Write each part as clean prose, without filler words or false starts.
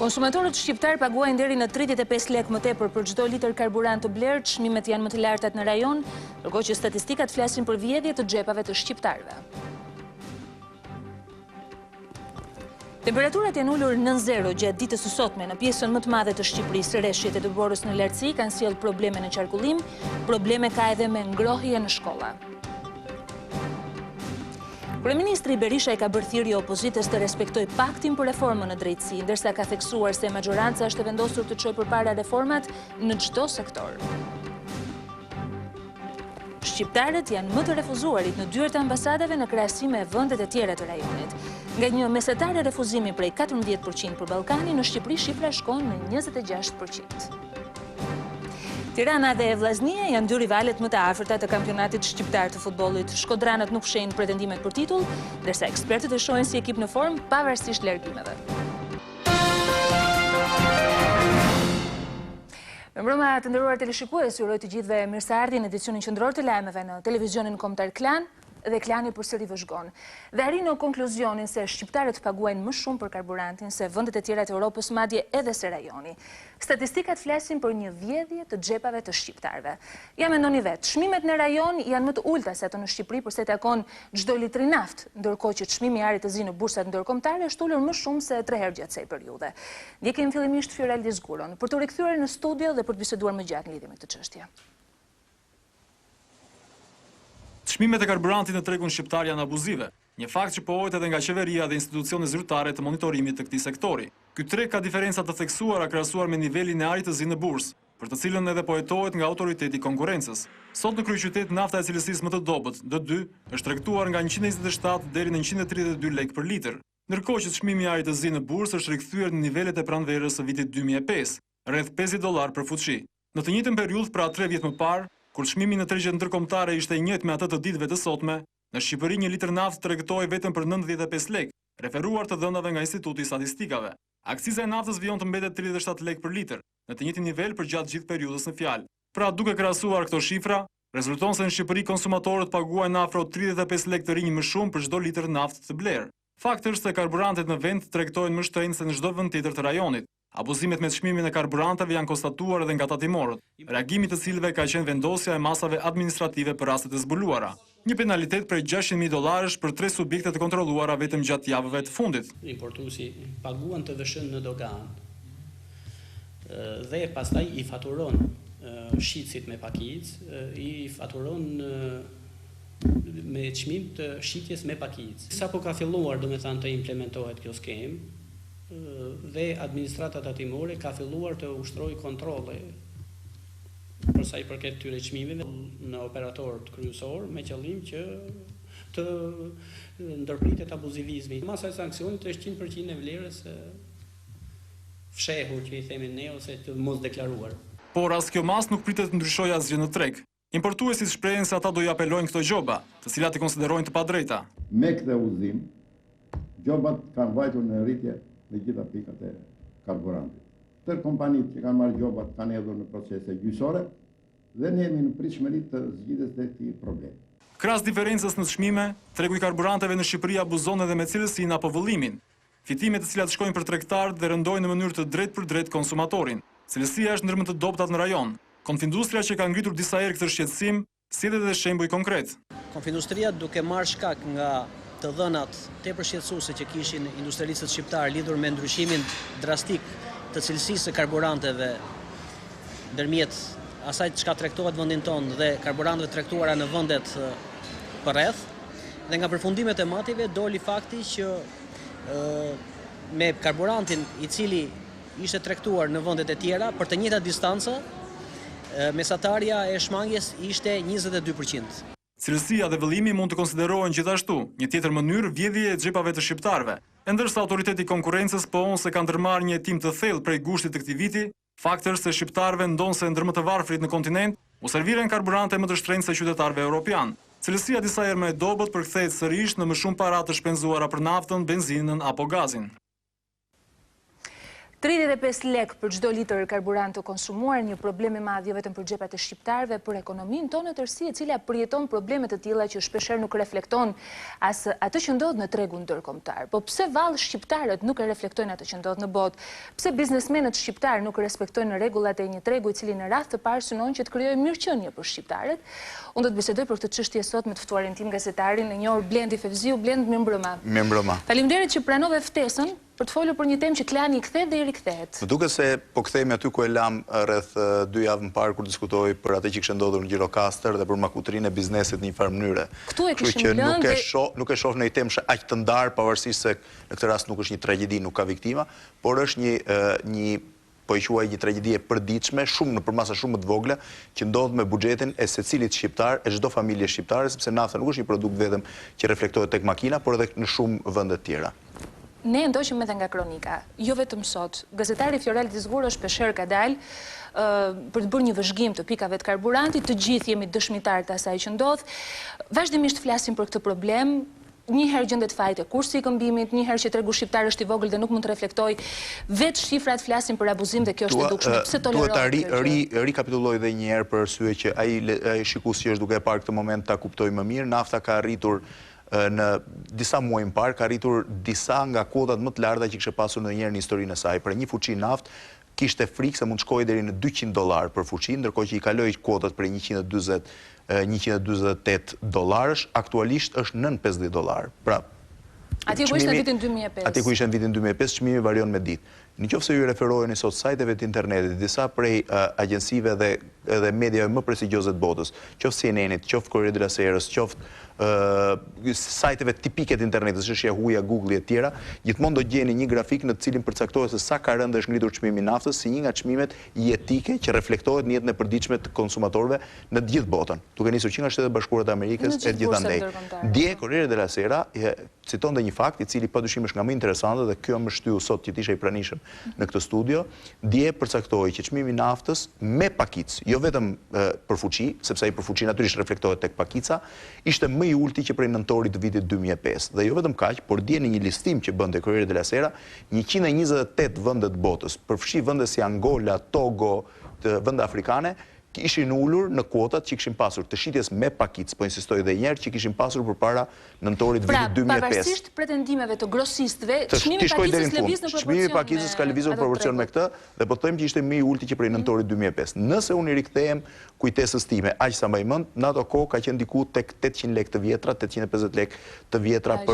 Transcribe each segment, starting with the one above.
Konsumatorët shqiptarë paguajnë deri në 35 lekë më tepër për çdo litër karburant të blerë, çmimet janë më të lartat në rajon, ndërkohë që statistikat flasin për vjedhje të xhepave të shqiptarëve. Temperaturat janë ulur nën zero gjatë ditës së sotme në pjesën më të madhe të Shqipërisë. Rreshtet e të borës në lartësi kanë sjellë probleme në qarkullim, probleme ka edhe me ngrohje në shkolla. Kryeministri Berisha i ka bërë thirrje Opozitës të respektojë paktin për reformën në drejtësi, ndërsa ka theksuar se majoranca është e vendosur të çojë përpara reformat në çdo sektor. Shqiptarët janë më të refuzuarit në dyert e ambasadave në krahasim me vendet e tjera të rajonit. Nga një mesatare refuzimi prej 14% për Ballkanin, në Shqipëri shifra shkon në 26%. Tirana dhe Vllaznia janë dy rivalet më të afërta të kampionatit shqiptar të futbollit. Shkodranët nuk fshehin pretendimet për titull, ndërsa ekspertët e shohin si ekip në formë pavarësisht largimeve. Mirëmbrëma të nderuar teleshikues, ju uroj të gjithëve mirëseardhje në edicionin qendror të lajmeve në televizionin kombëtar Klan dhe Klani përsëri vëzhgon. Dhe arrin në konkluzionin se shqiptarët paguajnë më shumë për karburantin se vendet e tjera të Europës, madje edhe se rajoni. Statistikat flasin për një vjedhje të xhepave të shqiptarëve. Ja mendoni vetë, çmimet në rajon janë më të ulta se ato në Shqipëri për sa i takon çdo litri naftë, ndërkohë që çmimi i arit të zi në bursat ndërkombëtare është ulur më shumë se 3 herë gjatë kësaj periudhe. Ndjekim fillimisht Fiorel Dizguron për të rikthyer në studio dhe për të biseduar më gjatë në lidhje me këtë çështje. Çmimet e karburantit në tregun shqiptar janë abuzive, një fakt që pohohet edhe nga qeveria dhe institucionet zyrtare të monitorimit të këtij sektori. Ky treg ka diferenca të theksuara krahasuar me nivelin e arit të zi në bursë, për të cilën edhe pohetohet nga autoriteti i konkurrencës. Sot në kryeqytet nafta e cilësisë më të dobët, D2, është tregtuar nga 127 deri në 132 lekë për litër, ndërkohë që çmimi i arit të zi në bursë është rikthyer në nivelet e pranverës së vitit 2005, rreth $50 për fuçi. Në të njëjtën periudhë, pra 3 vjet më parë, kur çmimi në tregjet ndërkombëtare ishte i njëjtë me atë të ditëve të sotme, në Shqipëri një litër naftë tregtohej vetëm për 95 lekë, referuar të dhënave nga Instituti i Statistikave. Akciza e naftës vijon të mbetet 37 lekë për litër, në të njëjtin nivel për gjatë gjithë periudhës në fjalë. Pra, duke krahasuar këto shifra, rezulton se në Shqipëri konsumatorët paguajnë afro 35 lekë të rinj më shumë për çdo litër naftë të blerë. Fakti është se karburantet në vend tregtohen më shtrenjtë se në çdo vend tjetër të rajonit. Abuzimet me çmimin e karburanteve janë konstatuar edhe nga tatimorët, reagimi të cilëve ka qenë vendosja e masave administrative për rastet e zbuluara. Një penalitet prej $600.000 për 3 subjekte të kontrolluara vetëm gjatë javëve të fundit. Importuesi paguan të vëshën në dogan dhe pastaj i faturon shitësit me pakicë, i faturon me çmim të shitjes me pakicë. Sapo ka filluar, domethënë, të implementohet kjo skemë, dhe administrata tatimore ka filluar të ushtrojë kontrolle për sa i përket këtyre çmimeve në operatorët kryesor me qëllim që të ndërpritet abuzivizmi. Masa e sanksionit është 100% e vlerës fshehur, që i themi ne, ose të mos deklaruar. Por as kjo mas nuk pritet të ndryshojë asgjë në treg. Importuesit shprehen se ata do i apelojnë këto gjoba, të cilat i konsiderojnë të padrejta. Me këtë udhëzim, gjobat kanë vajtur në rritje në gjitha pikat e karburantit. Tërë kompanitë që kanë marrë gjobat kanë hedhur në procese gjyqësore dhe ne jemi në pritshmëri të zgjidhjes së këtij problemi. Krahas diferencës në çmime, tregu i karburanteve në Shqipëri abuzon edhe me cilësinë apo vëllimin. Fitimet të cilat shkojnë për tregtarët dhe rëndojnë në mënyrë të drejtë për drejtë konsumatorin. Cilësia është ndër më të dobtat në rajon. Konfindustria që ka ngritur disa herë këtë shqetësim, sjell edhe shembuj konkret. Konfindustria, duke marrë shkak nga të dhënat tepër shqetësuese që kishin industrialistët shqiptarë lidhur me ndryshimin drastik të cilësisë së karburanteve ndërmjet asaj çka tregtohet vendin tonë dhe karburantëve tregtuara në vendet përreth, dhe nga përfundimet e matjeve doli fakti që me karburantin i cili ishte tregtuar në vendet e tjera për të njëjtat distanca, mesatarja e shmangjes ishte 22%. Cilësia dhe vëllimi mund të konsiderohen gjithashtu një tjetër mënyrë vjedhje e xhepave të shqiptarëve, ndërsa autoriteti i konkurrencës pohon se ka ndërmarrë një hetim të thellë prej gushtit të këtij viti. Fakti është se shqiptarëve ndonse ndër më të varfrit në kontinent u serviren karburante më të shtrenjtë se qytetarëve europian. Cilësia disa herë më e dobët përkthehet sërish në më shumë para të shpenzuara për naftën, benzinën apo gazin. 35 lekë për çdo litër karburant të konsumuar, një problem i madh jo vetëm për xhepat e shqiptarëve, për ekonominë tonë tërësi, e cila përjeton probleme të tilla që shpeshherë nuk reflekton as atë që ndodh në tregun ndërkombëtar. Po pse vallë shqiptarët nuk e reflektojnë atë që ndodh në botë? Pse biznesmenët shqiptar nuk respektojnë rregullat e një tregu i cili në radh të parë synon që të krijojë mirëqenie për shqiptarët? Unë do të bisedoj për këtë çështje sot me të ftuarin tim gazetarin e njohur Blendi Fevziu. Blend, mirëmbrëma. Mirëmbrëma. Faleminderit që pranove ftesën për të folur për një temë që klani i kthe dhe i rikthehet. Më duket se po kthehemi aty ku e lam rreth 2 javë më parë kur diskutoi për atë që kishte ndodhur në Gjirokastër dhe për makutrinë e biznesit në një farë mënyre. Ktu e kishim lënë nuk e shoh në një temë aq të ndarë, pavarësisht se në këtë rast nuk është një tragjedi, nuk ka viktima, por është një po i quaj një tragjedi e përditshme, shumë nëpër masa shumë më të vogla, që ndodh me buxhetin e secilit shqiptar, e çdo familje shqiptare, sepse nafta nuk është një produkt vetëm që reflektohet tek makina, por edhe në shumë vende të tjera. Ne ndoqëm edhe nga kronika, jo vetëm sot. Gazetari Fiorel Dizguro shpeshherë ka dalë për të bërë një vëzhgim të pikave të karburantit, të gjithë jemi dëshmitar të asaj që ndodh. Vazhdimisht flasim për këtë problem. Një herë gjendet fajt e kursi i këmbimit, një herë që tregu shqiptar është i vogël dhe nuk mund të reflektoj, vetë shifrat flasin për abuzim dhe kjo është e dukshme. Pse tolerohet kjo gjë? Rikapitulloj edhe një herë për arsye që ai shikuesi që është duke e parë këtë moment ta kuptojë më mirë. Nafta ka arritur në disa muaj më parë, ka arritur disa nga kotat më të larta që kishte pasur ndonjëherë në historinë e saj. Për një fuqi naftë kishte frikë se mund të shkojë deri në $200 për fuqi, ndërkohë që i kaloi kotat për $128, aktualisht është nën $50. Pra, atje ku ishte në vitin 2005. Atje ku ishte në vitin 2005, çmimi varion me ditë. Nëse ju referoheni sot sajteve të internetit, disa prej agjensive dhe mediave më prestigjioze të botës, qoftë CNN-it, qoftë Corriere della Sera, qoftë sajteve tipike të internetit, si Yahoo, Google e tjera, gjithmonë do gjeni një grafik në të cilin përcaktohet se sa ka rënë dhe është ngritur çmimi i naftës si një nga çmimet jetike që reflektohet në jetën e përditshme të konsumatorëve në të gjithë botën, duke nisur që nga Shtetet Bashkuara të Amerikës e gjithandej. Dje Corriere della Sera citonte një fakt i cili padyshim është nga më interesante dhe kjo më shtyu sot që isha i pranishëm në këtë studio. Dje përcaktoi që çmimi i naftës me pakicë, jo vetëm për fuqi, sepse ai për fuqi natyrisht reflektohet tek pakica, ishte më i ulti që prej nëntorit të vitit 2005. Dhe jo vetëm kaq, por dje në një listim që bënte Corriere della Sera, 128 vende të botës, përfshi vende si Angola, Togo, vende afrikane, ishin ulur në kuotat që kishin pasur të shitjes me pakicë, po insistoj edhe një herë, që kishin pasur përpara nëntorit vitit 2005. Pra, pavarësisht pretendimeve të grosistëve, çmimi i pakicës lëviz në proporcion. Çmimi i pakicës ka lëvizur në proporcion me këtë dhe po them që ishte më i ulti që prej nëntorit 2005. Nëse unë i rikthehem kujtesës time, aq sa më i mend, në ato kohë ka qenë diku tek 800 lekë të vjetra, 850 lekë të vjetra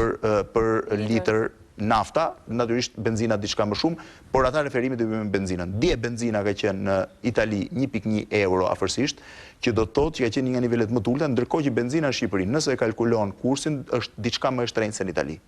për litër nafta, natyrisht benzina diçka më shumë, por ata referimit do bëjmë benzinën. Dje benzina ka qenë në Itali 1.1 euro afërsisht, që do të thotë që ka qenë një nga nivelet më të ulta, ndërkohë që benzina në Shqipëri, nëse e kalkulon kursin, është diçka më e shtrenjtë se në Itali.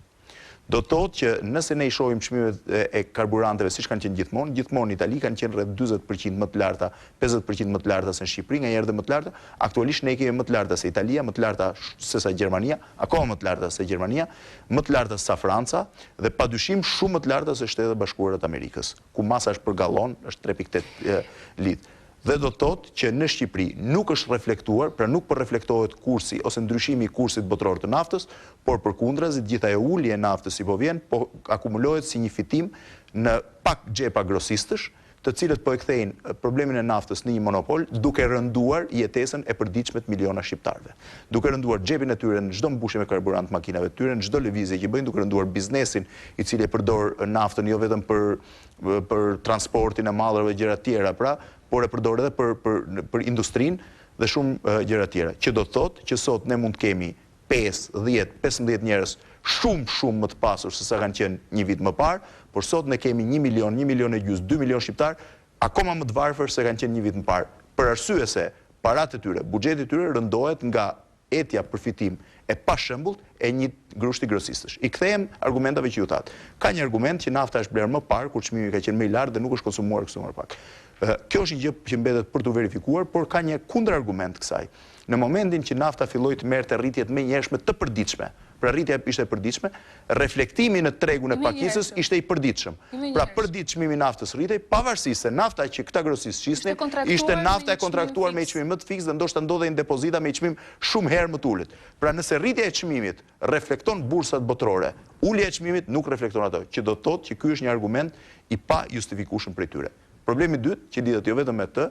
Do të thotë që nëse ne i shohim çmimet e karburanteve siç kanë qenë gjithmonë në Itali kanë qenë rreth 40% më të larta, 50% më të larta se në Shqipëri, nganjëherë edhe më të larta. Aktualisht ne kemi më të larta se Italia, më të larta se sa Gjermania, akoma më të larta se Gjermania, më të larta se Franca dhe padyshim shumë më të larta se Shtetet Bashkuara të Amerikës, ku masa është për gallon është 3.8 litë. Dhe do të thotë që në Shqipëri nuk është reflektuar, pra nuk po reflektohet kursi ose ndryshimi i kursit botror të naftës, por përkundrazi gjitha e ulje e naftës si po vjen, po akumulohet si një fitim në pak xhepa grosistësh, të cilët po e kthejnë problemin e naftës në një monopol, duke rënduar jetesën e përditshme të miliona shqiptarëve. Duke rënduar xhepin e tyre në çdo mbushje me karburant makinave të tyre, në çdo lëvizje që bëjnë, duke rënduar biznesin i cili e përdor naftën jo vetëm për transportin e mallrave gjëra të tjera, pra, por e përdor edhe për industrinë dhe shumë gjëra tjera. Që do të thotë që sot ne mund të kemi 5, 10, 15 njerëz shumë më të pasur se sa kanë qenë një vit më parë, por sot ne kemi 1 milion, 1 milion e gjysmë, 2 milion shqiptar, akoma më të varfër se kanë qenë një vit më parë. Për arsye se paratë e tyre, buxheti i tyre rëndohet nga etja përfitim e pashëmbullt e një grushti grosistësh. I kthehem argumentave që ju thatë. Ka një argument që nafta është blerë më parë, kur çmimi ka qenë më i lartë dhe nuk është konsumuar kështu më pak. Kjo është një gjë që mbetet për të verifikuar, por ka një kundërargument kësaj. Në momentin që nafta filloi të merrte rritjet menjëhershme të përditshme, pra rritja ishte e përditshme, reflektimi në tregun e pakisës ishte i përditshëm. Pra përdit çmimi i naftës rritej, pavarësisht se nafta që këta grosistë shisnin ishte nafta e kontraktuar me çmim më të fiks dhe ndoshta ndodhej në depozita me çmim shumë herë më të ulët. Pra nëse rritja e çmimit reflekton bursat botërore, ulja e çmimit nuk reflekton ato, që do të thotë që ky është një argument i pa justifikueshëm prej tyre. Problemi i dytë, që lidhet jo vetëm me të,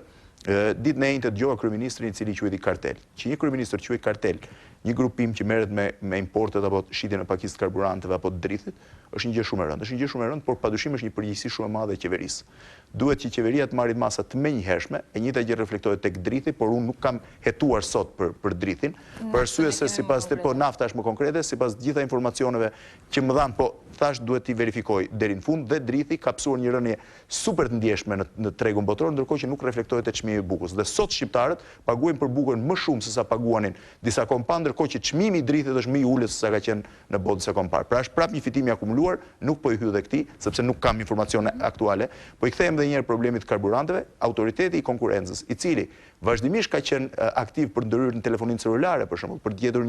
ditën e njëjtë dëgjova kryeministrin i cili quhej kartel. Që një kryeministër quhej kartel, një grupim që merret me importet apo shitjen e pakisë të karburanteve apo të drithit, është një gjë shumë e rëndë. Është një gjë shumë e rëndë, por padyshim është një përgjegjësi shumë e madhe e qeverisë. Duhet që qeveria të marrë masa të menjëhershme, e njëjta gjë reflektohet tek drithi, por unë nuk kam hetuar sot për drithin, për arsye se sipas po nafta është më konkrete, sipas gjitha informacioneve që më dhan, po thash duhet t'i verifikoj deri në fund, dhe drithi ka psuar një rënje super të ndjeshme në tregun botëror, ndërkohë që nuk reflektohet te çmimi i bukës. Dhe sot shqiptarët paguajnë për bukën më shumë se sa paguanin disa kohë parë, ndërkohë që çmimi i drithit është më i ulët se sa ka qenë në botë disa kohë parë. Pra është prapë një fitim i akumuluar, nuk po i hyj dhe këtij, sepse nuk kam informacione aktuale, po i kthehem edhe një herë problemit të karburanteve, autoriteti i konkurrencës, i cili vazhdimisht ka qenë aktiv për ndërhyrje në telefoninë celulare, për shembull, për të gjetur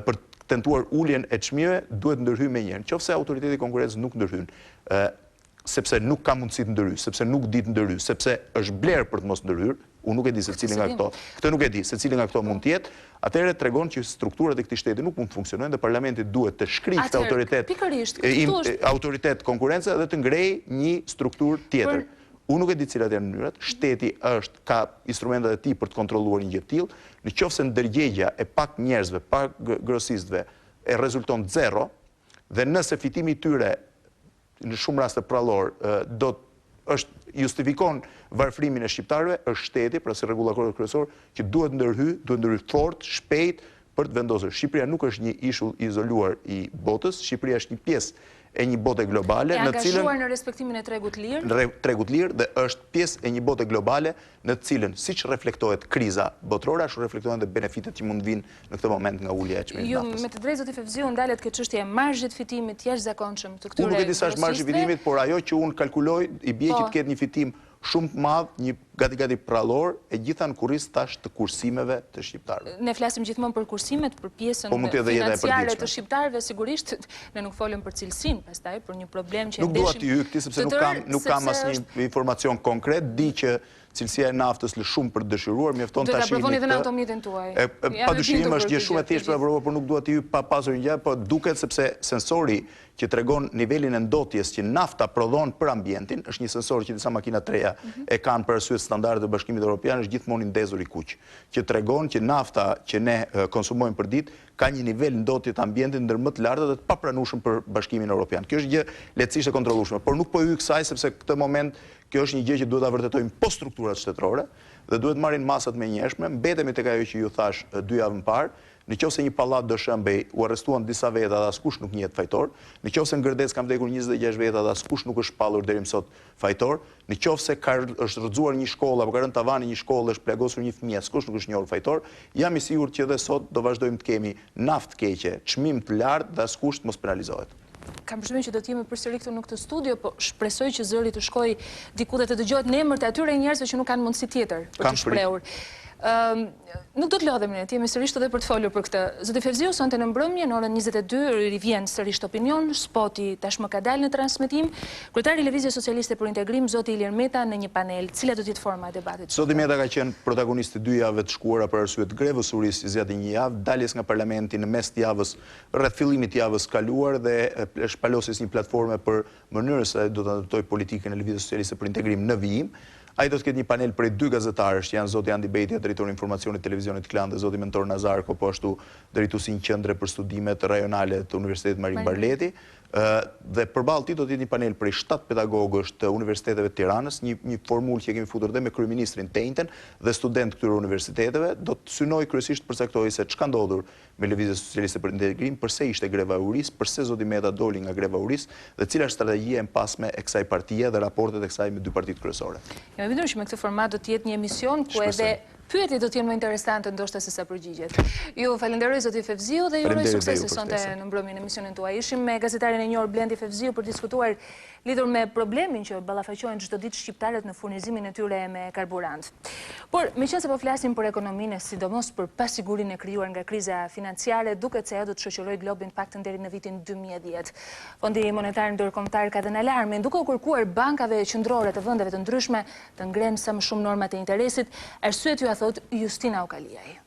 për tentuar uljen e çmimeve, duhet ndërhyjë menjëherë. Nëse autoriteti i konkurrencës nuk ndërhyn, sepse nuk ka mundësi të ndërhyjë, sepse nuk di të ndërhyjë, sepse është blerë për të mos ndërhyrë, unë nuk e di se cili nga këto. Këtë nuk e di se cili nga këto mund të jetë. Atëherë tregon që strukturat e këtij shteti nuk mund të funksionojnë dhe parlamenti duhet të shkrijë këtë autoritet konkurrence dhe të ngrejë një strukturë tjetër. Unë nuk e di cilat janë mënyrat, shteti ka instrumentat e tij për të kontrolluar një gjë të tillë, nëse ndërgjegja e pak njerëzve, pak grosistëve e rezulton 0, dhe nëse fitimi i tyre në shumë raste prallor justifikon varfërimin e shqiptarëve, është shteti, pra si rregullator kryesor, që duhet ndërhyj fort, shpejt për të vendosur. Shqipëria nuk është një ishull i izoluar i botës, Shqipëria është një pjesë e një bote globale në cilën angazhuar në respektimin e tregut lirë, dhe është pjesë e një bote globale në të cilën siç reflektohet kriza botërore, ashtu reflektohen dhe benefitet që mund vinë në këtë moment nga ulja e çmimit të naftës. Me të drejtë zoti Fevziu, ndalet ke çështja e marzhit fitimit jashtëzakonshëm të këtyre. Unë nuk e di sa është marzhi i fitimit, por ajo që unë kalkuloj i bie që të ketë një fitim shumë të madh, një gati prallor, e gjitha në kurriz tash të kursimeve të shqiptarëve. Ne flasim gjithmonë për kursimet, për pjesën financiare të shqiptarëve, sigurisht ne nuk folëm për cilësinë, pastaj për një problem që nuk dua t'i hyj këtij sepse nuk kam asnjë informacion konkret, di që cilësia e naftës lë shumë për të dëshiruar, mjafton ta shihni. Do ta provoni edhe në automjetin tuaj. Padyshim është gjë shumë e thjeshtë për provë, por nuk dua t'i hyj pa pasur një gjë, po duket sepse sensori që tregon nivelin e ndotjes që nafta prodhon për ambientin, është një sensor që disa makina treja e kanë për arsye standarde të Bashkimit Evropian, është gjithmonë i ndezur i kuq, që tregon që nafta që ne konsumojmë për ditë ka një nivel ndotje të ambientit ndër më të lartë dhe të papranueshëm për Bashkimin Evropian. Kjo është gjë lehtësisht e kontrollueshme, por nuk po hyj kësaj sepse këtë moment kjo është një gjë që duhet ta vërtetojmë po strukturat shtetërore dhe duhet marrin masat menjëhershme. Mbetemi tek ajo që ju thash 2 javë më parë. Nëse një pallat do shëmbej, u arrestuan disa veta dhe askush nuk njihet fajtor. Nëse në Gërdec kanë vdekur 26 veta dhe askush nuk është shpallur deri më sot fajtor. Nëse është rrëzuar një shkollë apo ka rënë tavani një shkollë, është plagosur një fëmijë, askush nuk është njohur fajtor, jam i sigurt që edhe sot do vazhdojmë të kemi naftë keqe, çmim të lartë dhe askush të mos penalizohet. Kam përshtypjen që do të jemi përsëri këtu në këtë studio, po shpresoj që zëri të shkojë diku dhe të dëgjohet në emër të atyre njerëzve që nuk kanë mundësi tjetër për të shprehur. Nuk do të lodhemi ne, jemi sërish edhe për të folur për këtë. Zoti Fevziu, sonte në mbrëmje në orën 22 rivjen sërish opinion, spoti tashmë ka dalë në transmetim. Kryetari i Lëvizjes Socialiste për Integrim, zoti Ilir Meta, në një panel. Cila do të jetë forma e debatit? Zoti Meta ka qenë protagonist 2 javëve të shkuara për arsye të grevës surisë zgjat 1 javë, daljes nga parlamenti në mes të javës, rreth fillimit të javës kaluar dhe shpalosjes një platforme për mënyrën se do të adoptojë politikën e Lëvizjes Socialiste për Integrim në vijim. Ai do të ketë një panel prej 2 gazetarësh, që janë zoti Andi Bejti, drejtori informacionit televizionit Klan, dhe zoti Nëntor Nazarko, po ashtu drejtuesi i qendre për studimet rajonale të Universitetit Marin Barleti. Dhe përballë tij do të jetë një panel prej 7 pedagogësh të universiteteve të Tiranës, një formulë që kemi futur dhe me kryeministrin të njëjtën dhe studentë këtyre universiteteve, do të synoj kryesisht përcaktojë se ç'ka ndodhur me Lëvizjen Socialiste për Integrim, pse ishte greva e uris, pse zoti Meta doli nga greva e uris dhe cila është strategjia e mpasme e kësaj partie dhe raportet e kësaj me 2 partitë kryesore. Jam e bindur që me këtë format do të jetë një emision ku edhe Pyetjet do të jenë më interesante ndoshta se sa përgjigjet. Ju falenderoj zoti Fevziu dhe ju uroj sukses sonte në mbrëmjen e emisionit tuaj. Ishim me gazetarin e njohur Blendi Fevziu për diskutuar lidhur me problemin që ballafaqohen çdo ditë shqiptarët në furnizimin e tyre me karburant. Por meqense po flasim për ekonominë, sidomos për pasigurinë e krijuar nga kriza financiare, duket se ajo do të shoqërojë globin paktën deri në vitin 2010. Fondi Monetar Ndërkombëtar ka dhënë alarme duke u kërkuar bankave qendrore të vendeve të ndryshme të ngrenë sa më shumë normat e interesit. Arsyet ju thot Justina Okaliaj.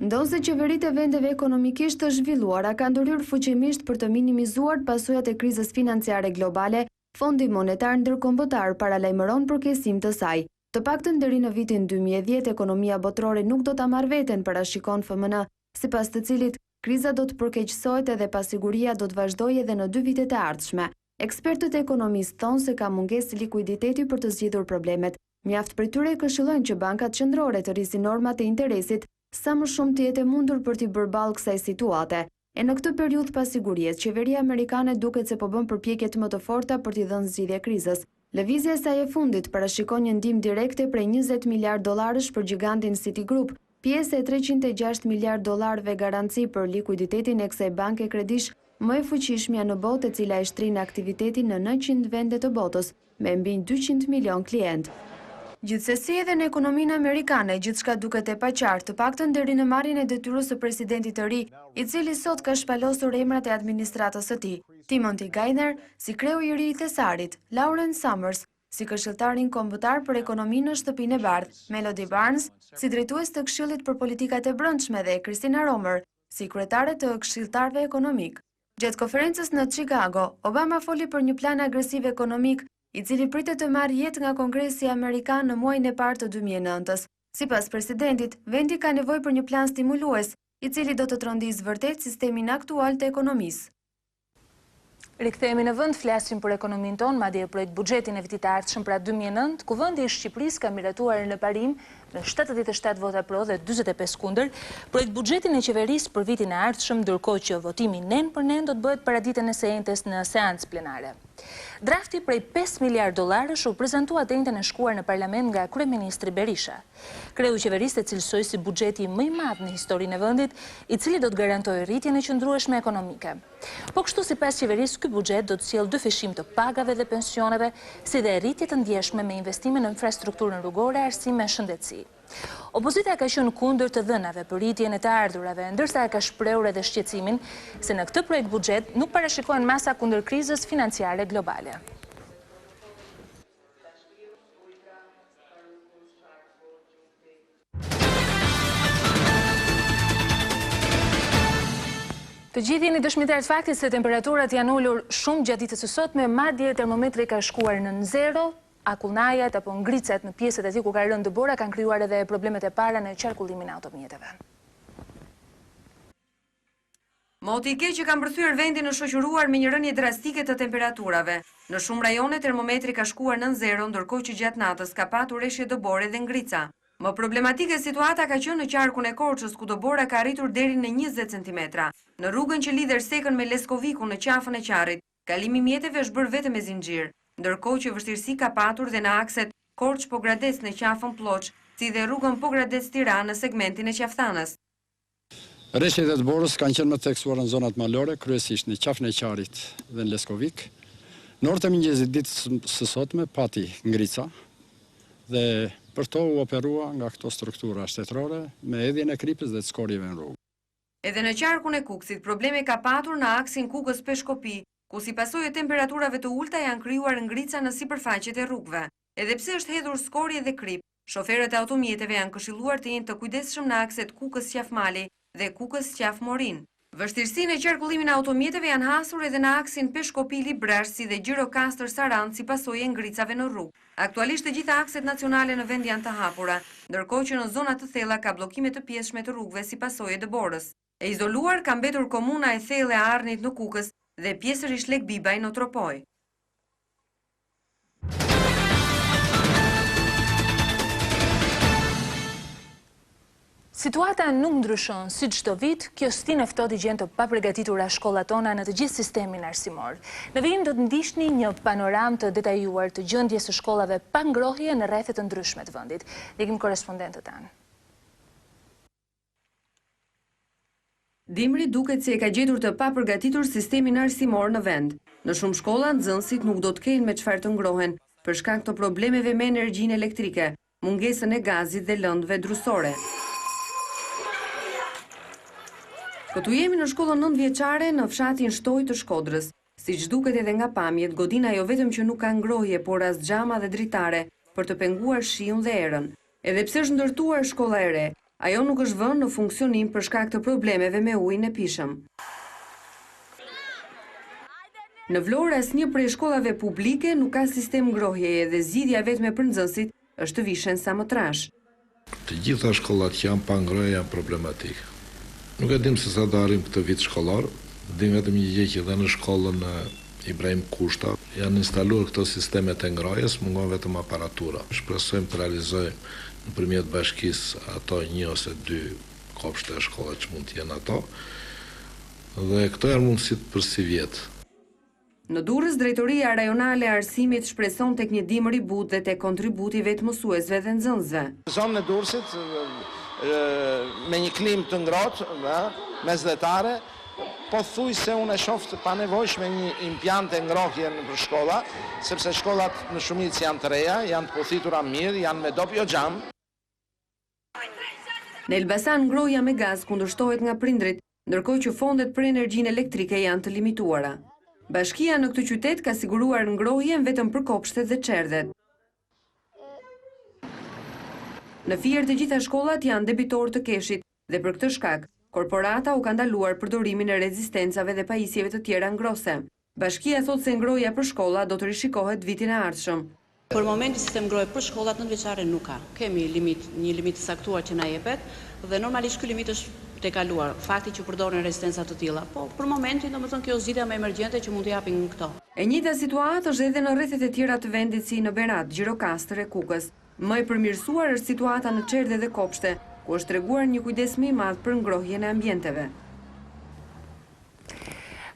Ndonse qeveritë e vendeve ekonomikisht të zhvilluara kanë ndërhyrë fuqimisht për të minimizuar pasojat e krizës financiare globale, Fondi Monetar Ndërkombëtar paralajmëron përkesim të saj. Të paktën deri në vitin 2010 ekonomia botërore nuk do ta marrë veten, parashikon FMN, sipas të cilit kriza do të përkeqësohet edhe pasiguria do të vazhdojë edhe në 2 vitet e ardhshme. Ekspertët ekonomistë thonë se ka mungesë likuiditeti për të zgjidhur problemet. Mjaft prej tyre këshillojnë që bankat qendrore të rrisin normat e interesit sa më shumë të jetë mundur për t'i bërë ballë kësaj situate. E në këtë periudhë pasigurie, qeveria amerikane duket se po bën përpjekje më të forta për t'i dhënë zgjidhje krizës. Lëvizja e saj e fundit parashikon një ndihmë direkte prej 20 miliard dollarësh për gigantin Citigroup, pjesë e 306 miliard dollarëve garanci për likuiditetin e kësaj banke kredish më e fuqishmja në botë, e cila e shtrin aktivitetin në 900 vende të botës, me mbi 200 milion klient. Gjithsesi edhe në ekonominë amerikane, gjithçka duket e paqartë, të paktën deri në marrjen e detyrës së presidentit të ri, i cili sot ka shpalosur emrat e administratës së tij. Timothy Geithner, si kreu i ri i Thesarit, Lauren Summers, si këshilltarin kombëtar për ekonominë në shtëpinë e bardhë, Melody Barnes, si drejtues të Këshillit për Politikat e Brendshme dhe Christina Romer, si kryetare të këshilltarëve ekonomik. Gjatë konferencës në Chicago, Obama foli për një plan agresiv ekonomik, i cili pritet të marrë jetë nga Kongresi Amerikan në muajin e parë të 2009-s. Sipas presidentit, vendi ka nevojë për një plan stimulues, i cili do të trondisë vërtet sistemin aktual të ekonomisë. Rikthehemi në vend, flasim për ekonominë tonë, madje projekt buxhetin e vitit të ardhshëm pra 2009, ku vendi i Shqipërisë ka miratuar në parim me 77 vota pro dhe 45 kundër, projekt buxhetin e qeverisë për vitin e ardhshëm, ndërkohë që votimi nen për nen do të bëhet paraditën e sejentes në seancë plenare. Drafti prej 5 miliard dollarësh u prezantua ditën e shkuar në parlament nga Kryeministri Berisha. Kreu i qeverisë e cilësoi si buxheti më i madh në historinë e vendit, i cili do të garantojë rritjen e qëndrueshme ekonomike. Po kështu sipas qeverisë, ky buxhet do të sjellë dyfishim të pagave dhe pensioneve, si dhe rritje të ndjeshme me investime në infrastrukturën rrugore, arsime e shëndetësi. Opozita ka qenë kundër të dhënave për rritjen e të ardhurave, ndërsa ka shprehur edhe shqetësimin se në këtë projekt buxhet nuk parashikohen masa kundër krizës financiare globale. Të gjithë jeni dëshmitar të faktit se temperaturat janë ulur shumë gjatë ditës së sotme, madje termometri ka shkuar në 0. Akullnajat apo ngricat në pjesët e tij ku ka rënë dëbora kanë krijuar edhe problemet e para në qarkullimin e automjeteve. Moti i keq që ka mbërthyer vendin në shoqëruar me një rënje drastike të temperaturave. Në shumë rajone termometri ka shkuar në 0, ndërkohë që gjatë natës ka patur reshje dëbore dhe ngrica. Më problematike situata ka qenë në qarkun e Korçës, ku dëbora ka arritur deri në 20 cm. Në rrugën që lidh Ersekën me Leskovikun në qafën e Qarit, kalimi mjeteve është bërë vetëm me zinxhir, ndërkohë që vështirësi ka patur dhe në akset Korçë-Pogradec në qafën Ploç, si dhe rrugën Pogradec-Tiranë në segmentin e Qafthanës. Reshjet e dëborës kanë qenë më të theksuara në zonat malore, kryesisht në qafën e Qarit dhe në Leskovik. Në orët e mëngjesit ditës së sotme pati ngrica dhe për to u operua nga këto struktura shtetërore me hedhjen e kripës dhe të skorjeve në rrugë. Edhe në qarkun e Kukësit probleme ka patur në aksin Kukës-Peshkopi, ku si pasojë e temperaturave të ulta janë krijuar ngrica në sipërfaqet e rrugëve. Edhe pse është hedhur skorje dhe krip, shoferët e automjeteve janë këshilluar të jenë të kujdesshëm në akset Kukës-Qafmali dhe Kukës-Qafmorin. Vështirësinë e qarkullimin e automjeteve janë hasur edhe në aksin Peshkopi-Librash si dhe Gjirokastër-Sarand si pasojë e ngricave në rrugë. Aktualisht të gjitha akset nacionale në vend janë të hapura, ndërkohë që në zona të thella ka bllokime të pjesshme të rrugëve si pasojë e dëborës. E izoluar ka mbetur komuna e thellë e Arnit në Kukës dhe pjesërisht Lek Bibaj në Tropoj. Situata nuk ndryshon, si çdo vit, kjo stinë ftohtë gjën të paprgatitura shkollat tona në të gjithë sistemin arsimor. Në vijim do të ndiqni një panoramë të detajuar të gjendjes së shkollave pa ngrohje në rrethet të ndryshme të vendit. Ndjekim korrespondentët tanë. Dimri duket si e ka gjetur të papërgatitur sistemin arsimor në vend. Në shumë shkolla nxënësit nuk do të kenë me çfarë të ngrohen për shkak të problemeve me energjinë elektrike, mungesën e gazit dhe lëndëve drusore. Këtu jemi në shkollën 9 vjeçare në fshatin Shtoj të Shkodrës. Siç duket edhe nga pamjet, godina jo vetëm që nuk ka ngrohje, por as xhama dhe dritare për të penguar shiun dhe erën. Edhe pse është ndërtuar shkolla e re, ajo nuk është vënë në funksionim për shkak të problemeve me ujin e pishëm. Në Vlorë asnjë prej shkollave publike nuk ka sistem ngrohjeje dhe zgjidhja vetme për nxënësit është të vishen sa më trash. Të gjitha shkollat që janë pa ngrohje janë problematike. Nuk e dim se sa do arrim këtë vit shkollar, dim vetëm një gjë që dhe në shkollën Ibrahim Kushta janë instaluar këto sistemet e ngrohjes, mungon vetëm aparatura. Shpresojmë të realizojmë nëpërmjet bashkisë ato 1 ose 2 kopshte e shkollës që mund të jenë ato. Dhe këto janë mundësitë për si vjet. Në Durrës, Drejtoria Rajonale e Arsimit shpreson tek një dimër i butë dhe tek kontributi vetë mësuesve dhe nxënësve. Zonën e Durrësit me një klim të ngrohtë, mesdhetare, po thuj se unë e shoh pa nevojshme një impjant e ngrohje për shkolla, sepse shkollat në shumicë janë të reja, janë të pothitura mirë, janë me dop jo xham. Në Elbasan ngrohja me gaz kundërshtohet nga prindrit, ndërkohë që fondet për energjinë elektrike janë të limituara. Bashkia në këtë qytet ka siguruar ngrohjen vetëm për kopshtet dhe çerdhet. Në Fier të gjitha shkollat janë debitor të keshit dhe për këtë shkak, korporata u ka ndaluar përdorimin e rezistencave dhe pajisjeve të tjera ngrose. Bashkia thot se ngrohja për shkolla do të rishikohet vitin e ardhshëm. Për momentin sistem ngrohje për shkollat 9 vjeçare nuk ka. Kemi një limit të saktuar që na jepet dhe normalisht ky limit është tekaluar. Fakti që përdoren rezistenca të tilla, po për momentin domethënë kjo zgjidhja më emergjente që mund të japin këto. E njëjta situatë është edhe në rrethet e tjera të vendit si në Berat, Gjirokastër e Kukës. Më e përmirësuar është situata në çerdhe dhe kopshte, ku është treguar një kujdes më i madh për ngrohjen e ambienteve.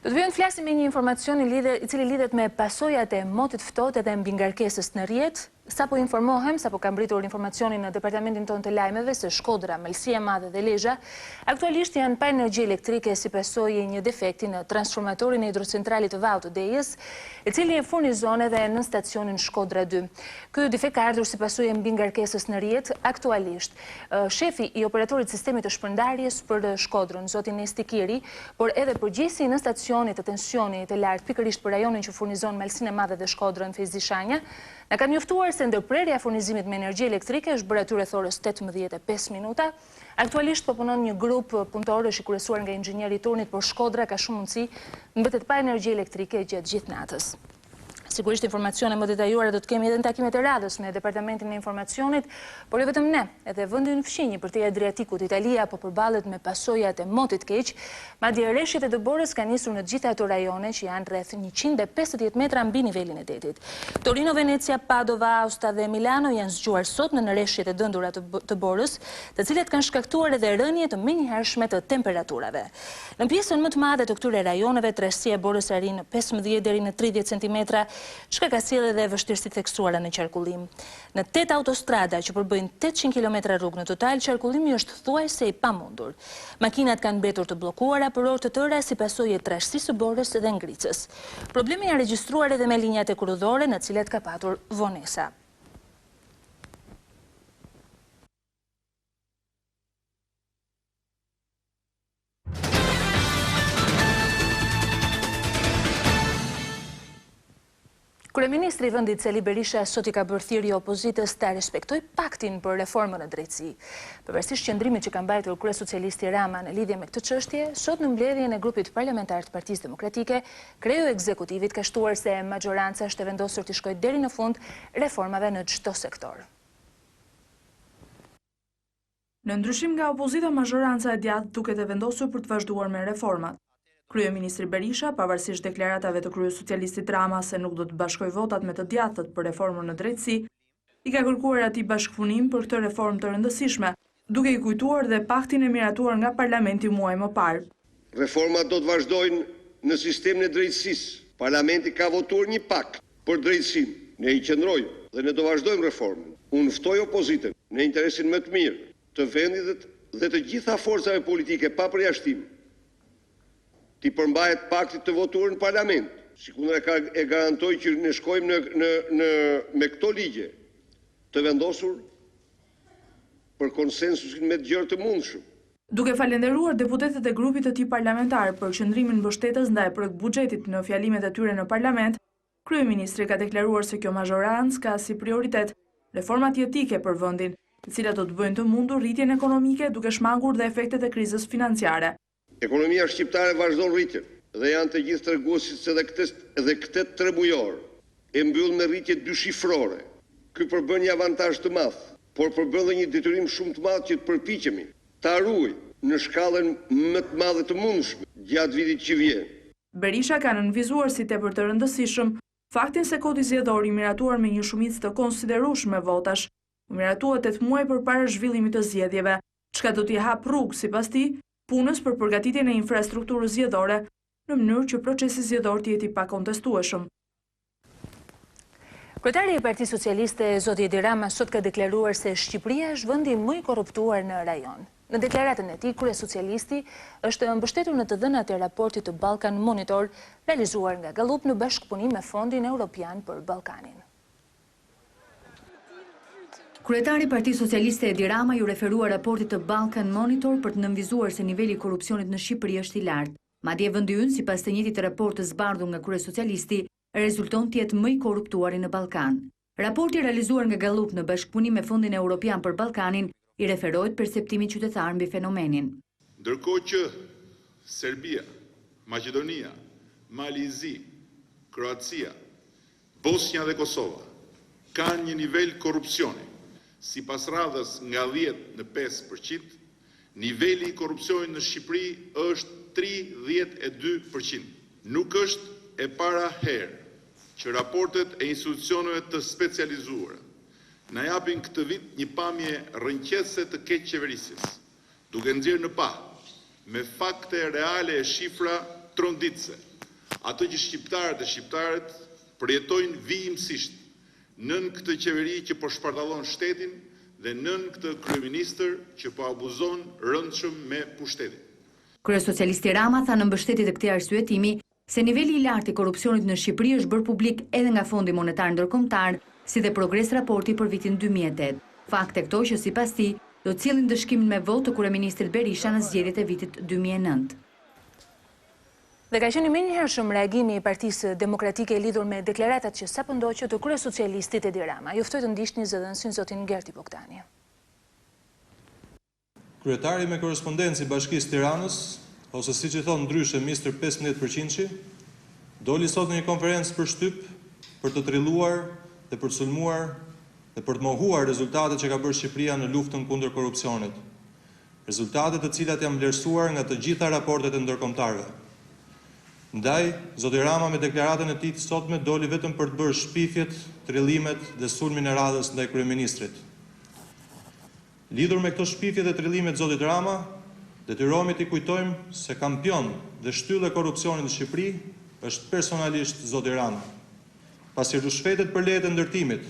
Do të vjen flasim me një informacion i cili lidhet me pasojat e motit ftohtë dhe mbi ngarkesës në rrjet. Sapo informohem, sapo ka mbritur informacionin në departamentin tonë të lajmeve se Shkodra, Malësia e Madhe dhe Lezhë aktualisht janë pa energji elektrike si pasojë e një defekti në transformatorin e hidrocentralit të Vau të Dejës, i cili e furnizon edhe në stacionin Shkodra 2. Ky defekt ka ardhur si pasojë e mbi ngarkesës në rrjet aktualisht. Shefi i operatorit sistemit të shpërndarjes për Shkodrën, zoti Nesti Kiri, por edhe përgjegjësi në stacionit të tensionit të lartë pikërisht për rajonin që furnizon Malësinë e Madhe dhe Shkodrën Fezzi Shanja, na kanë njoftuar se ndërprerja e furnizimit me energji elektrike është bërë aty rreth orës 18:05 minuta. Aktualisht po punon një grup punëtorësh i kryesuar nga inxhinieri i turnit, por Shkodra ka shumë mundësi mbetet pa energji elektrike gjatë gjithë natës. Sigurisht informacione më detajuara do të kemi edhe në takimet e radhës me Departamentin e Informacionit, por jo vetëm ne, edhe vendi në fshinjë përtej Adriatikut, Italia po përballet me pasojat e motit keq, madje rreshjet e dëborës kanë nisur në të gjitha ato rajone që janë rreth 150 metra mbi nivelin e detit. Torino, Venecia, Padova, Aosta dhe Milano janë zgjuar sot në rreshjet e dëndura të borës, të cilat kanë shkaktuar edhe rënje të menjëhershme të temperaturave. Në pjesën më të madhe të këtyre rajoneve, trashësia e borës arrin në 15 deri në 30 cm, çka ka sjellë edhe vështirësi theksuara në qarkullim. Në 8 autostrada që përbëjnë 800 km rrugë në total, qarkullimi është thuajse i pamundur. Makinat kanë mbetur të bllokuara për orë të tëra si pasojë e trashësisë së borës dhe ngricës. Problemi janë regjistruar edhe me linjat e kurudhore në të cilat ka patur vonesa. Kryeministri i vendit Berisha sot I ka bërë thirrje opozitës ta respektojë paktin për reformën në drejtësi. Pavarësisht qëndrimit që ka mbajtur kryesocialisti Rama në lidhje me këtë çështje, sot në mbledhjen e grupit parlamentar të Partisë Demokratike, kreu ekzekutivit ka shtuar se majoranca është e vendosur të shkojë deri në fund reformave në çdo sektor. Në ndryshim nga opozita, majoranca e djathtë duket e vendosur për të vazhduar me reformat. Kryeministri Berisha, pavarësisht deklaratave të kryesocialistit Rama se nuk do të bashkojë votat me të djathtët për reformën në drejtësi, I ka kërkuar atij bashkëpunim për këtë reformë të rëndësishme, duke i kujtuar dhe paktin e miratuar nga parlamenti muaj më parë. Reformat do të vazhdojnë në sistemin e drejtësisë. Parlamenti ka votuar një pakt për drejtësinë. Ne i qëndrojmë dhe ne do vazhdojmë reformën. Unë ftoj opozitën në interesin më të mirë të vendit dhe të gjitha forcave politike pa përjashtim t'i përmbahet paktit të votuar në parlament. Sikundër e garantoj që ne shkojmë me këto ligje të vendosur për konsensusin me të gjërë të mundshëm. Duke falenderuar deputetët e grupit të tij parlamentar për qëndrimin mbështetës ndaj projekt buxhetit në fjalimet e tyre në parlament, Kryeministri ka deklaruar se kjo mazhorancë ka si prioritet reformat jetike për vendin, të cilat do të bëjnë të mundur rritjen ekonomike duke shmangur dhe efektet e krizës financiare. Ekonomia shqiptare vazhdon rritjen dhe janë të gjithë treguesit se edhe këtë trebujor e mbyll me rritje dyshifrore. Ky përbën një avantazh të madh, por përbën dhe një detyrim shumë të madh që të përpiqemi ta ruajmë në shkallën më të madhe të mundshme gjatë vitit që vjen. Berisha ka nënvizuar si tepër të rëndësishëm faktin se kodi zgjedhor i miratuar me një shumicë të konsiderueshme votash, u miratua 8 muaj përpara zhvillimit të zgjedhjeve, çka do t'i hap rrugë sipas tij punës për përgatitjen e infrastrukturës zgjedhore në mënyrë që procesi zgjedhor të jetë i pakontestueshëm. Kryetari i Partisë Socialiste, zoti Edi Rama, sot ka deklaruar se Shqipëria është vendi më i korruptuar në rajon. Në deklaratën e tij, kryesocialisti është mbështetur në të dhënat e raportit të Balkan Monitor, realizuar nga Gallup në bashkëpunim me Fondin Evropian për Ballkanin. Kryetari i Partisë Socialiste Edi Rama ju referua raportit të Balkan Monitor për të nënvizuar se niveli i korrupsionit në Shqipëri është i lartë. Madje vendi ynë, sipas të njëjtit raport të zbardhur nga kryesocialisti, rezulton të jetë më i korruptuari në Ballkan. Raporti realizuar nga Gallup në bashkëpunim me Fondin Evropian për Ballkanin i referohet perceptimit qytetar mbi fenomenin. Ndërkohë që Serbia, Maqedonia, Malizi, Kroacia, Bosnja dhe Kosova kanë një nivel korrupsioni, sipas radhës nga 10 në 5%, niveli i korrupsionit në Shqipëri është 32%. Nuk është e para herë që raportet e institucioneve të specializuara na japin këtë vit një pamje rrënqese të keq qeverisjes, duke nxjerrë në pa me fakte reale e shifra tronditse ato që shqiptarët e shqiptarët përjetojnë vijimësisht nën këtë qeveri që po shpartallon shtetin dhe nën këtë kryeministër që po abuzon rëndshëm me pushtetin. Kryesocialisti Rama tha në mbështetje të këtij arsyetimi se niveli i lartë i korrupsionit në Shqipëri është bërë publik edhe nga Fondi Monetar Ndërkombëtar, si dhe progres raporti për vitin 2008. Fakte këto që sipas tij do të cilin dëshkimin me votë të Kryeministrit Berisha në zgjedhjet e vitit 2009. Dhe ka qenë menjëhershëm reagimi i Partisë Demokratike lidhur me deklaratat që sapo ndoqën të kryesocialistit Edi Rama. Ju ftoj të ndiqni zëdhënësin zotin Gerti Bogdani. Kryetari me korrespondencë i Bashkisë Tiranës, ose siç i thon ndryshe Mr. 15%, doli sot në një konferencë për shtyp për të trilluar dhe për të sulmuar dhe për të mohuar rezultatet që ka bërë Shqipëria në luftën kundër korrupsionit. Rezultate të cilat janë vlerësuar nga të gjitha raportet e ndërkombëtarëve. Ndaj, zoti Rama me deklaratën e tij të sotme doli vetëm për të bërë shpifjet, trillimet dhe sulmin e radhës ndaj kryeministrit. Lidhur me këto shpifje dhe trillimet zotit Rama, detyrohemi t'i kujtojmë se kampion dhe shtyllë e korrupsionit në Shqipëri është personalisht zoti Rama. Pasi rrushfetet për lejet e ndërtimit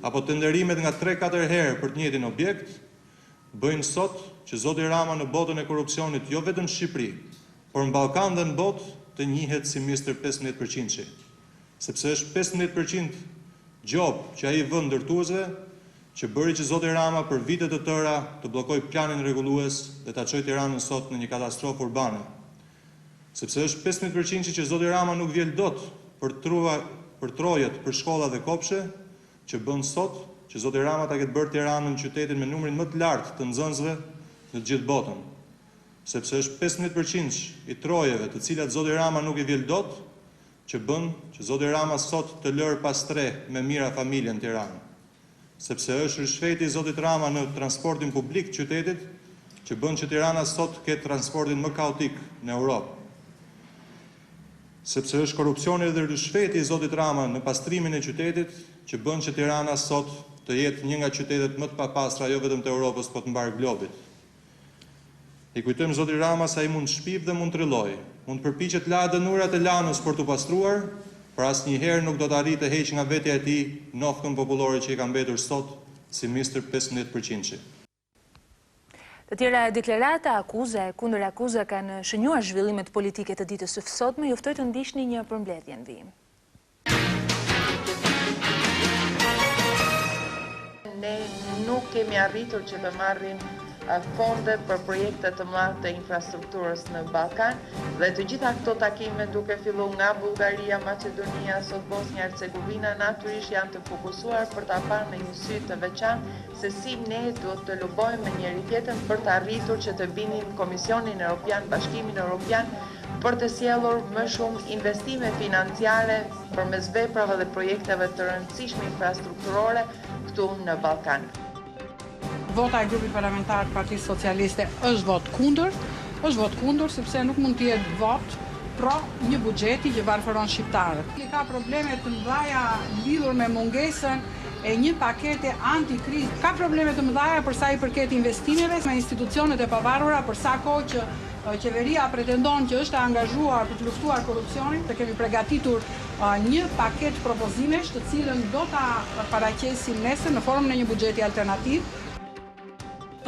apo tenderimet nga 3-4 herë për të njëjtin objekt, bëjnë sot që zoti Rama në botën e korrupsionit jo vetëm në Shqipëri, por në Ballkan dhe në botë të njihet si Mr. 15%, sepse është 15% gjob që ai vën ndërtuesve që bëri që zoti Rama për vite të tëra të bllokoi planin rregullues dhe ta çojë Tiranën sot në një katastrofë urbane. Sepse është 15% që zoti Rama nuk vjel dot për trojet, për shkolla dhe kopshe, që bën sot që zoti Rama ta ketë bërë Tiranën qytetin me numrin më të lartë të nxënësve në gjithë botën. Sepse është 15% i trojeve të cilat zoti Rama nuk i vjel dot, që bën që zoti Rama sot të lërë pas tre me mira familje në Tiranë. Sepse është rishfeti i zotit Rama në transportin publik të qytetit, që bën që Tirana sot ketë transportin më kaotik në Europë. Sepse është korrupsioni dhe rishfeti i zotit Rama në pastrimin e qytetit, që bën që Tirana sot të jetë një nga qytetet më të papastra jo vetëm të Europës, po të mbar globit. I kujtojmë zoti Rama se ai mund të shpif dhe mund të rrillojë, mund të përpiqet la dënurat e lanës për t'u pastruar, por asnjëherë nuk do të arrijë të heqë nga vetja e tij nofkën popullore që i ka mbetur sot si ministër 15%. Të tjera deklarata, akuza e kundër akuza kanë shënjuar zhvillimet politike të ditës së sotme. Ju ftoj të ndiqni një përmbledhje në vijim. Ne nuk kemi arritur që të marrim fonde për projekte të mëdha të infrastrukturës në Ballkan dhe të gjitha këto takime duke filluar nga Bullgaria, Maqedonia, sot Bosnia Hercegovina natyrisht janë të fokusuar për ta parë me një sy të veçantë se si ne duhet të lubojmë me njëri tjetrën për të arritur që të binim Komisionin Evropian, Bashkimin Evropian për të sjellur më shumë investime financiare përmes veprave dhe projekteve të rëndësishme infrastrukturore këtu në Ballkan. Vota e grupit parlamentar të Partisë Socialiste është vot kundër sepse nuk mund të jetë vot pro një buxheti që varfëron shqiptarët. Ka probleme të mëdha lidhur me mungesën e një pakete antikrizë. Ka probleme të mëdha për sa i përket investimeve me institucionet e pavarura për sa kohë që qeveria pretendon që është e angazhuar për të luftuar korrupsionin, të kemi përgatitur një paket propozimesh të cilën do ta paraqesim nesër në formën e një buxheti alternativ.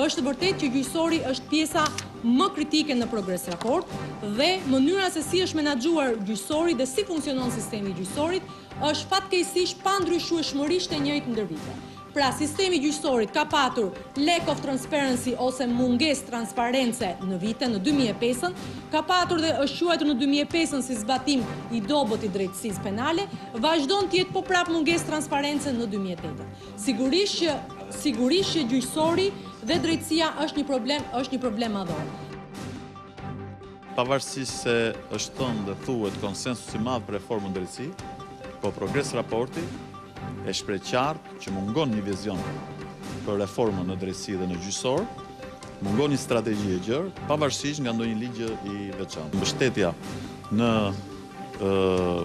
Është vërtet që gjyqësori është pjesa më kritike në progres raport dhe mënyra se si është menaxhuar gjyqësori dhe si funksionon sistemi i gjyqësorit është fatkeqësisht pa ndryshueshmërisht e njëjtë ndër vite. Pra, sistemi i gjyqësorit ka patur lack of transparency ose mungesë transparence në vite, në 2005-ën, ka patur dhe është quajtur në 2005-ën si zbatim i dobët i drejtësisë penale, vazhdon të jetë po prap mungesë transparence në 2008-ën. Sigurisht që gjyqësori dhe drejtësia është një problem madhor. Pavarësisht se është thënë dhe thuhet konsensus i madh për reformën drejtësi, po progres raporti e shpreh qartë që mungon një vizion për reformën në drejtësi dhe në gjyqësor, mungon një strategji e gjerë, pavarësisht nga ndonjë ligj i veçantë. Mbështetja në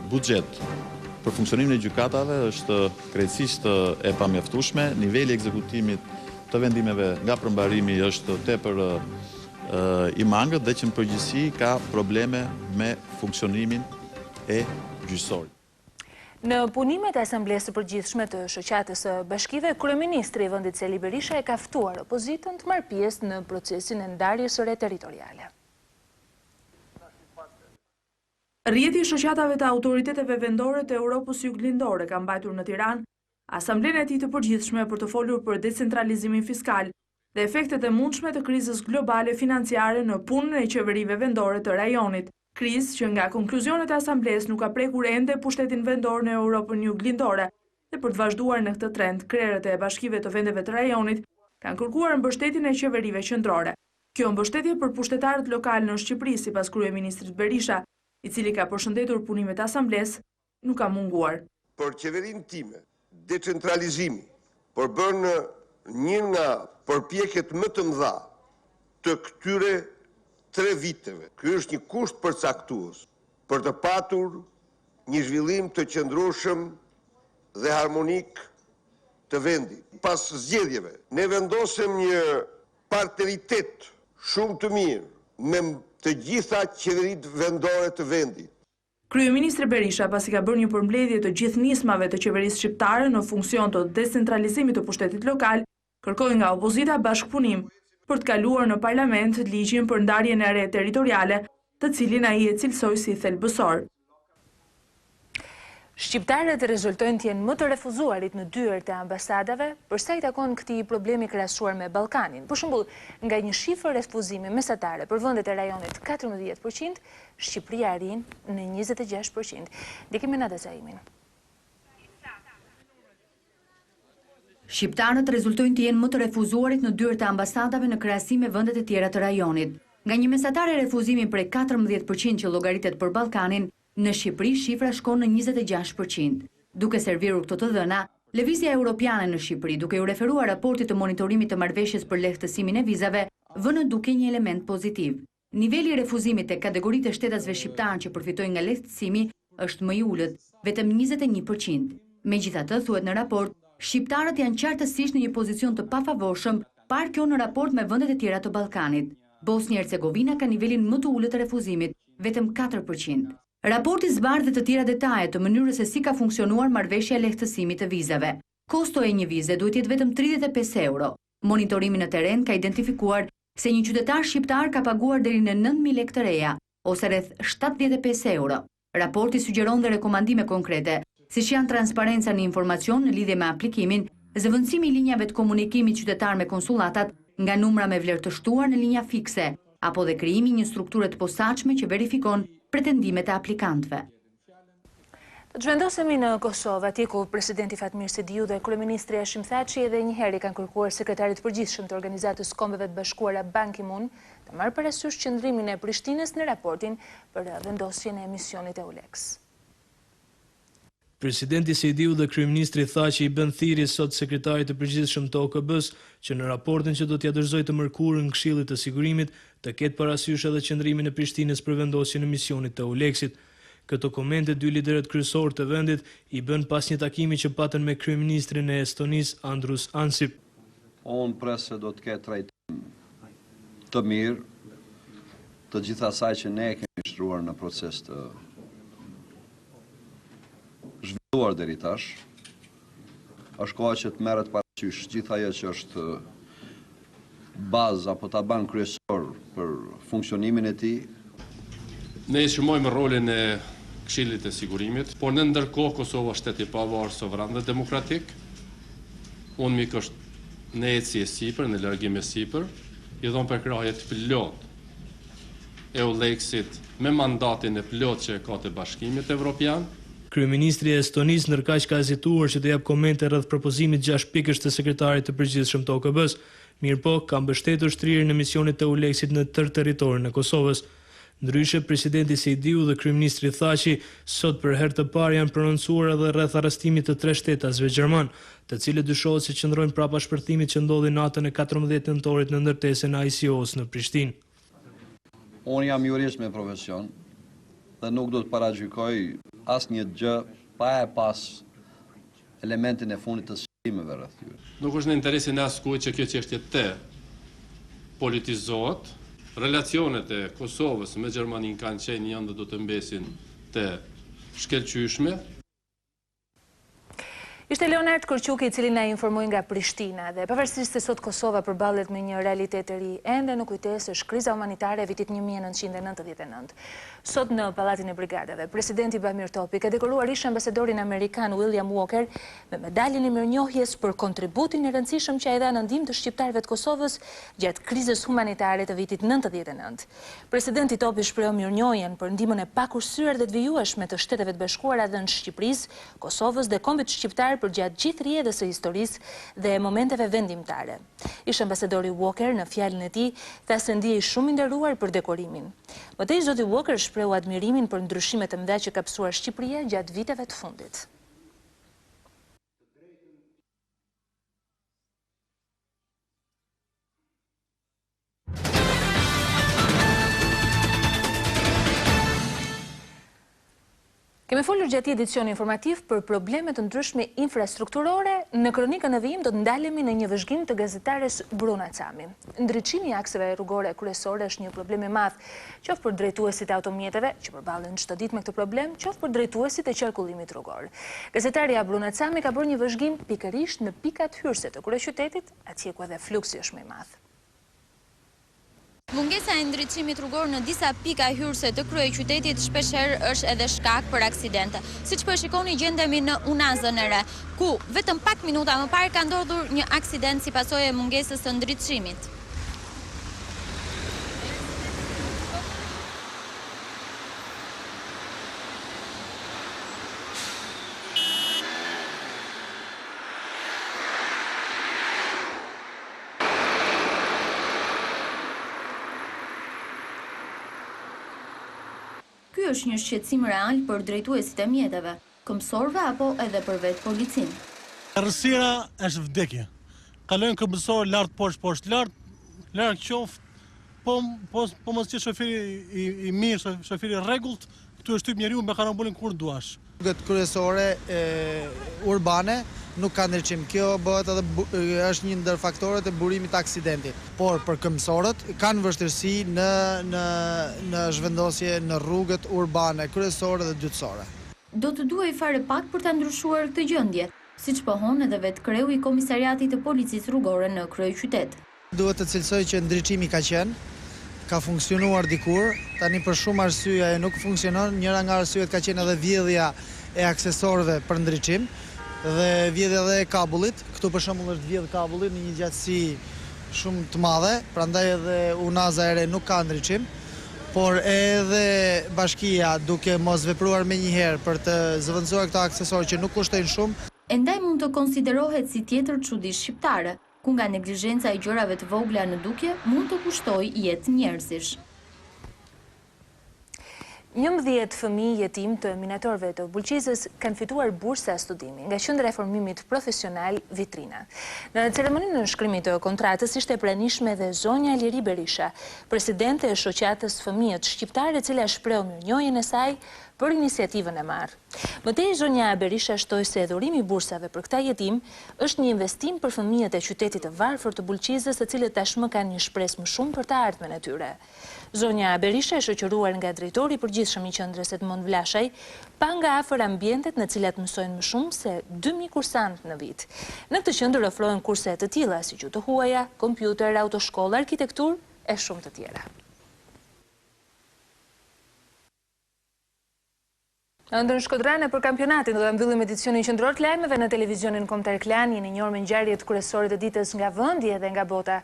buxhet për funksionimin e gjykatave është krejtësisht e pamjaftueshme, niveli i ekzekutimit të vendimeve nga përmbarimi është tepër i mangët dhe që në përgjithësi ka probleme me funksionimin e gjyqësorit. Në punimet e Asamblesë së Përgjithshme të Shoqatës së Bashkive, Kryeministri i vendit Berisha e ka ftuar opozitën të marrë pjesë në procesin e ndarjes së re territoriale. Rrjeti i shoqatave të autoriteteve vendore të Europës Juglindore ka mbajtur në Tiranë Asamblenë e tij të Përgjithshme për të folur për decentralizimin fiskal dhe efektet e mundshme të krizës globale financiare në punën e qeverive vendore të rajonit. Krizë që nga konkluzionet e Asamblesë nuk ka prekur ende pushtetin vendor në Europën Juglindore dhe për të vazhduar në këtë trend, krerët e bashkive të vendeve të rajonit kanë kërkuar mbështetjen e qeverive qendrore. Kjo mbështetje për pushtetarët lokal në Shqipëri, sipas Kryeministrit Berisha, i cili ka përshëndetur punimet e Asamblesë, nuk ka munguar. Për qeverinë time, decentralizimi, për bërë një nga përpjekjet më të mëdha të këtyre 3 viteve. Ky është një kusht përcaktues për të patur një zhvillim të qëndrueshëm dhe harmonik të vendit. Pas zgjedhjeve, ne vendosëm një partneritet shumë të mirë me të gjitha qeveritë vendore të vendit. Kryeministri Berisha, pasi ka bërë një përmbledhje të gjithë nismave të qeverisë shqiptare në funksion të decentralizimit të pushtetit lokal, kërkoi nga opozita bashkëpunim për të kaluar në parlament ligjin për ndarjen e re territoriale, të cilin ai e cilësoi si thelbësor. Shqiptarët rezultojnë të jenë më të refuzuarit në dyert e ambasadave për sa i takon këtij problemi krahasuar me Ballkanin. Për shembull, nga një shifër refuzimi mesatare për vendet e rajonit 14%, Shqipëria arrin në 26%. Ndikimi në dezaimin. Shqiptarët rezultojnë të jenë më të refuzuarit në dyert e ambasadave në krahasim me vendet e tjera të rajonit. Nga një mesatare refuzimi prej 14% që llogaritet për Ballkanin, në Shqipëri shifra shkon në 26%. Duke serviru këto të dhëna, lëvizja europiane në Shqipëri, duke u referuar raportit të monitorimit të marrëveshjes për lehtësimin e vizave, vënë duke një element pozitiv. Niveli i refuzimit e kategoritë e shtetasve shqiptarë që përfitojnë nga lehtësimi është më i ulët, vetëm 21%. Megjithatë, thuhet në raport, Shqiptarët janë qartësisht në një pozicion të pafavorshëm, parë kjo në raport me vendet e tjera të Ballkanit. Bosnia-Hercegovina ka nivelin më të ulët të refuzimit, vetëm 4%. Raporti zbardh dhe të tjera detaje të mënyrës se si ka funksionuar marrëveshja e lehtësimit të vizave. Kosto e një vize duhet jetë vetëm 35 euro. Monitorimi në terren ka identifikuar se një qytetar shqiptar ka paguar deri në 9.000 lekë të reja, ose rreth 75 euro. Raporti sugjeron dhe rekomandime konkrete, siç janë transparenca në informacion në lidhje me aplikimin, zëvendësimi i linjave të komunikimit qytetar me konsulatat nga numra me vlerë të shtuar në linja fikse, apo dhe krijimi një strukture të posaçme që verifikon pretendimet e aplikantëve. Të zhvendosemi në Kosovë, atje ku presidenti Fatmir Sidiu dhe kryeministri Hashim Thaçi edhe një herë kanë kërkuar sekretarit përgjithshëm të Organizatës Kombeve të Bashkuara Ban Ki-moon të marrë parasysh qëndrimin e Prishtinës në raportin për vendosjen e misionit e Uleks. Presidenti Sidiu dhe kryeministri Thaçi i bën thirrje sot sekretarit të përgjithshëm të OKB-s që në raportin që do t'ia dorëzojë të mërkurën Këshillit të Sigurimit të ketë parasysh edhe qëndrimin e Prishtinës për vendosjen e misionit të Uleksit. Këto komente dy liderët kryesorë të vendit i bën pas një takimi që patën me kryeministrin e Estonisë Andrus Ansip. Unë pres se do të ketë trajtim të mirë të gjitha asaj që ne kemi shtruar në proces të zhvilluar deri tash. Është koha që të merret parasysh gjithë ajo që është bazë apo taban kryesor për funksionimin e tij. Ne shërmojmë rolin e Këshillit të Sigurimit, por në ndërkohë Kosova është shtet i pavarur, sovran dhe demokratik. Unë mik është në eci e sipër, në largim e sipër, i dhon përkrahje të plot e Uleksit me mandatin e plot që ka të Bashkimit Evropian. Kryeministri e Estonisë ndërkaq ka hezituar që të jap komente rreth propozimit 6 pikësh të sekretarit të përgjithshëm të OKB-s, mirëpo ka mbështetur shtrirjen e misionit të Uleksit në tërë territorin e Kosovës. Ndryshe, presidenti Sidiu dhe kryeministri Thaçi sot për herë të parë janë prononcuar edhe rreth arrestimit të 3 shtetasve gjerman, të cilët dyshohet se qëndrojnë prapa shpërthimit që ndodhi natën e 14 nëntorit në ndërtesën e ICO-s në Prishtinë. Unë jam jurist me profesion dhe nuk do të paragjykoj asnjë gjë pa e pas elementin e fundit të shqimeve rreth tyre. Nuk është në interesin e askujt që kjo çështje të politizohet. Relacionet e Kosovës me Gjermaninë kanë qenë janë dhe do të mbesin të shkelqyshme. Ishte Leonard Korçuki i cili na informoi nga Prishtina dhe pavarësisht se sot Kosova përballet me një realitet të ri, ende në kujtesë është kriza humanitare e vitit 1999. Sot në Pallatin e Brigadave, presidenti Bamir Topi ka dekoruar ish ambasadorin amerikan William Walker me medaljen e mirënjohjes për kontributin e rëndësishëm që ai dha në ndihmë të shqiptarëve të Kosovës gjatë krizës humanitare të vitit 99. Presidenti Topi shprehu mirënjohjen për ndihmën e pakursyer dhe të vijueshme të Shteteve të Bashkuara dhënë Shqipërisë, Kosovës dhe kombit shqiptar për gjatë gjithë rrjedhës së historisë dhe momenteve vendimtare. Ish ambasadori Walker në fjalën e tij tha se ndihej shumë i nderuar për dekorimin. Mëtej zoti Walker shprehu admirimin për ndryshimet e mëdha që ka pasur Shqipëria gjatë viteve të fundit. Kemi folur gjatë edicioni informativ për problemet të ndryshme infrastrukturore. Në kronikën e vijim do të ndalemi në një vëzhgim të gazetares Bruna Cami. Ndriçimi i akseve rrugore kryesore është një problem i madh, qoftë për drejtuesit e automjeteve që përballen çdo ditë me këtë problem, qoftë për drejtuesit e qarkullimit rrugor. Gazetarja Bruna Cami ka bërë një vëzhgim pikërisht në pikat hyrëse të kryeqytetit, atje ku edhe fluksi është më i madh. Mungesa e ndriçimit rrugor në disa pika hyrëse të kryeqytetit shpeshherë është edhe shkak për aksidente. Siç po shikoni, gjendemi në Unazën e Re, ku vetëm pak minuta më parë ka ndodhur një aksident si pasojë e mungesës së ndriçimit. Ky është një shqetësim real për drejtuesit e mjeteve, këmbësorëve apo edhe për vetë policinë. Errësira është vdekje. Kalojnë këmbësorë lart poshtë lart qoftë, po mos që shoferi i mirë, shoferi rregullt, këtu është typ njeriu me karambulin kur duash. Rrugët kryesore urbane nuk ka ndryshim. Kjo bëhet edhe është një ndër faktorët e burimit të aksidentit. Por për këmbësorët kanë vështirësi në zhvendosje në rrugët urbane, kryesore dhe dytësore. Do të duhej fare pak për ta ndryshuar këtë gjendje, siç pohon edhe vetë kreu i Komisariatit të Policisë Rrugore në kryeqytet. Duhet të cilësoj që ndriçimi ka qenë, ka funksionuar dikur, tani për shumë arsye nuk funksionon. Njëra nga arsyet ka qenë edhe vjedhja e aksesorëve për ndriçim dhe vjedhja edhe e kabullit. Këtu për shembull është vjedh kabulli në një gjatësi shumë të madhe, prandaj edhe unaza e re nuk ka ndriçim, por edhe bashkia duke mos vepruar menjëherë për të zëvendësuar këto aksesorë që nuk kushtojnë shumë. Endaj mund të konsiderohet si tjetër çudi shqiptare, ku nga neglizhenca e gjërave të vogla në dukje mund të kushtojë jetë njerëzish. 11 fëmijë jetim të minatorëve të Bulqizës kanë fituar bursa studimi nga Qendra e Formimit Profesional Vitrina. Në ceremoninë në nënshkrimit të kontratës ishte pranishme dhe zonja Kryeministri Berisha, presidente e shoqatës Fëmijët Shqiptarë, e cila shpreu mirënjohjen e saj për iniciativën e marrë. Mëtej, zonja Berisha shtoi se dhurimi i bursave për këta jetim është një investim për fëmijët e qytetit të varfër të Bulqizës, të cilët tashmë kanë një shpresë më shumë për të ardhmen e tyre. Zonja Berisha, e shoqëruar nga drejtori i përgjithshëm i qendrës Edmond Vlashaj, pa nga afër ambientet në cilat mësojnë më shumë se 2000 kursantë në vit. Në këtë qendër ofrohen kurse të tilla si gjuhë të huaja, kompjuter, autoshkollë, arkitekturë e shumë të tjera. Ndër shkodrane për kampionatin do të mbyllim edicionin qendror të lajmeve në televizionin kombëtar Klan. Jeni njohur me ngjarjet kryesore të ditës nga vendi dhe nga bota.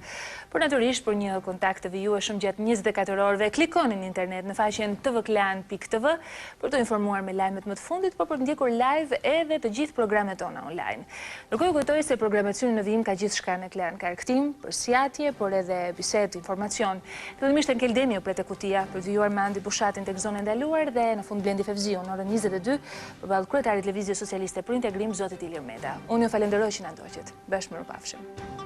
Por natyrisht për një kontakt të vijueshëm gjatë 24 orëve, klikoni në internet në faqen tvklan.tv për të informuar me lajmet më të fundit, por për të ndjekur live edhe të gjithë programet tona online. Ndërkohë ju kujtoj se programacioni në vijim ka gjithçka në Klan, ka arktim, përsiatje, por edhe bisedë, informacion. Fillimisht në Keldemi u pret kutia për të vijuar me Andi Bushatin tek zona e ndaluar dhe në fund Blendi Fevziu në orën 22 përballë kryetarit të Lëvizjes Socialiste për Integrim, zotit Ilir Meta. Unë ju falenderoj që na ndoqët. Bashkë mirupafshim.